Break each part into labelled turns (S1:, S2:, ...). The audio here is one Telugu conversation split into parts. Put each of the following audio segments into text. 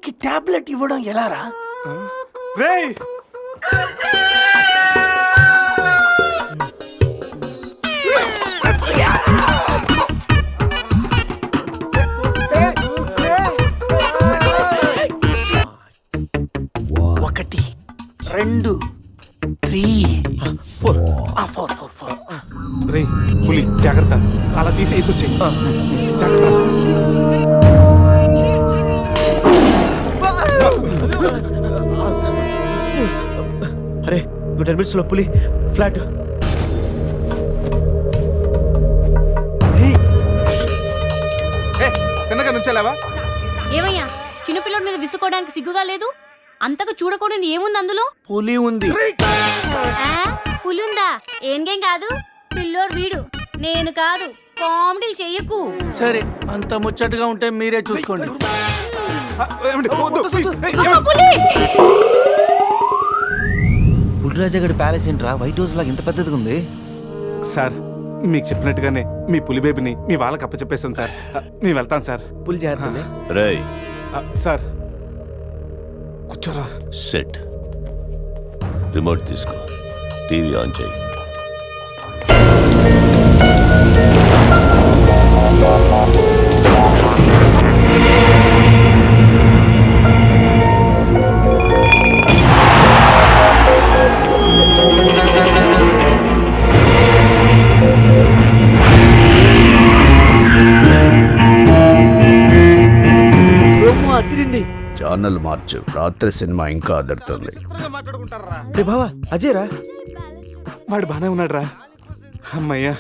S1: పులికి టాబ్లెట్ ఇవ్వడం ఎలారా?
S2: రేయ్
S1: ఒకటి, రెండు, 3, 4. 4.
S2: రేయ్ పులి జాగ్రత్త, అలా తీసేసి వచ్చాయి. జాగ్రత్త.
S3: అరే 10 minutes లో పులి ఫ్లాట్.
S2: తిన్నగా నుంచెలావా?
S4: ఏమయ్యా చిన్నపిల్లడి మీద విసుకోవడానికి సిగ్గుగా లేదు? అంతకు చూడకూడదు ఏముంది అందులో?
S1: పులి ఉంది.
S4: ఆ, పులుందా? ఏం కాదు, పిల్లోడు వీడు, నేను కాదు. కామెడీలు చెయ్యకు.
S1: సరే, అంత ముచ్చటగా ఉంటే మీరే చూసుకోండి.
S4: అమ్మ, పులి!
S3: పులిరాజగడ్ ప్యాలెస్ ఏంట్రా వైట్ హౌస్ లాగా ఇంత పెద్దదిగా ఉంది?
S2: సార్ మీకు చెప్పినట్టుగానే మీ పులి బేబీని మీ వాళ్ళకి అప్పచెప్పేస్తాను సార్. నేను వెళ్తాను సార్.
S3: పులి జాగ్రత్త.
S5: రేయ్
S2: సార్ కూర్చోరా.
S5: సెట్ రిమోట్ తీసుకో, టీవీ ఆన్ చేయి.
S6: ఛానల్ మార్చు, రాత్రి సినిమా ఇంకా అదరుతుంది.
S3: రే బావా అజయ్ రా.
S2: వాడు బానే ఉన్నాడు రా. అమ్మయ్యా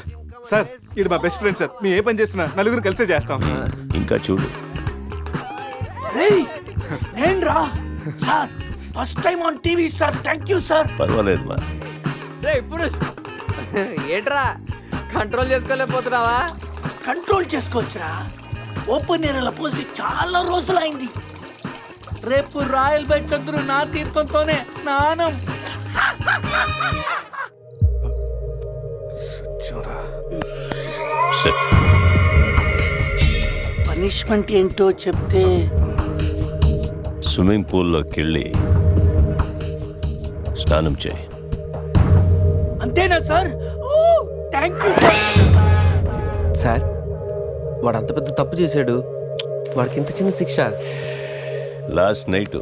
S2: సార్, ఇది మా బెస్ట్ ఫ్రెండ్ సార్. మేము ఏ పని చేసినా నలుగురు కలిసే చేస్తాం.
S5: ఇంకా చూడు.
S1: నేను రా sir, first time on TV sir. Thank you sir.
S5: పర్వాలేదు మా.
S7: ఇప్పుడు ఏంట్రా కంట్రోల్ చేసుకోలేకపోతున్నావా?
S1: కంట్రోల్ చేసుకోవచ్చురా. ఓపెన్ ఏరియాలో పోసి చాలా రోజులైంది. రేపు రాయల్ బై చంద్రు నా తీర్థంతోనే స్నానం.
S5: సెట్.
S1: పనిష్మెంట్ ఏంటో చెప్తే.
S5: స్విమ్మింగ్ పూల్లోకి వెళ్ళి స్నానం చేయి.
S1: అంతేనా sir? Thank you sir.
S3: Sir వాడు అంత పెద్ద తప్పు చేశాడు, వాడికి ఇంత చిన్న శిక్ష.
S5: Last night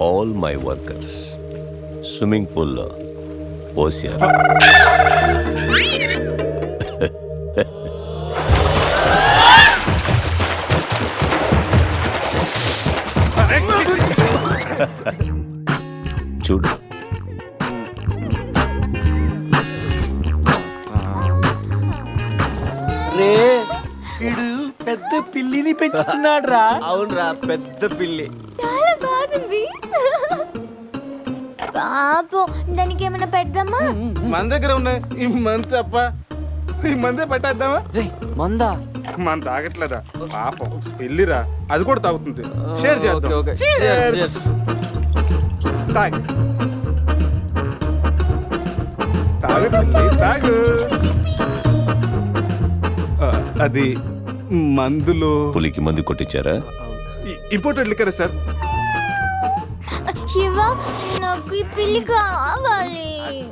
S5: all my workers swimming పూల్లో పోసారు. చూడు.
S1: రే వీడు పెద్ద పిల్లిని పెంచుతున్నాడు రా.
S3: అవునరా, పెద్ద పిల్లి.
S8: చాలా బాగుంది. పాపం దానికి ఏమైనా పెడదామా?
S2: మన దగ్గర ఉన్నాయి ఈ మంత్ తప్ప. ఈ మందే పట్టేద్దామా?
S7: మందా?
S2: మన తాగట్లేదా పాపం? వెళ్ళిరా, అది కూడా తాగుతుంది. షేర్ చేద్దాం. Cheers. తాగు తాగు పిల్లి, తాగు. అది మందులో
S5: పులికి మందు కొట్టించారా?
S2: Imported liquor sir.
S8: శివ, నాకు ఈ పిల్లి కావాలి.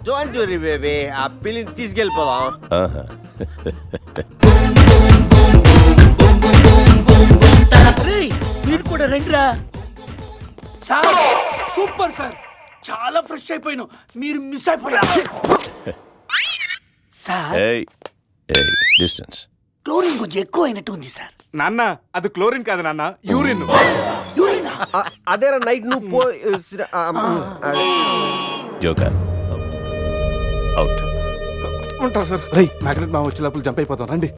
S3: డోంట్ వరీ బేబీ, ఆ పిల్లిని తీసుకెళ్ళిపోదాం.
S5: ఆహా.
S1: రేయ్, మీరు కూడా రండిరా. సార్ సూపర్ సార్, చాలా ఫ్రెష్ అయిపోయినావు. మీరు మిస్ అయిపోయారు సార్.
S5: ఏయ్ ఏయ్, డిస్టెన్స్.
S1: క్లోరిన్ కొంచెం ఎక్కువ అయినట్టు ఉంది సార్.
S2: నాన్న అది క్లోరిన్ కాదు నాన్న, యూరిన్.
S1: యూరినా?
S3: అదేరా నైట్ నువ్వు పో.
S5: Joker out.
S2: ఉంటారు సార్. రై మ్యాగ్నెట్ మా వచ్చే లోపల జంప్ అయిపోతాం రండి.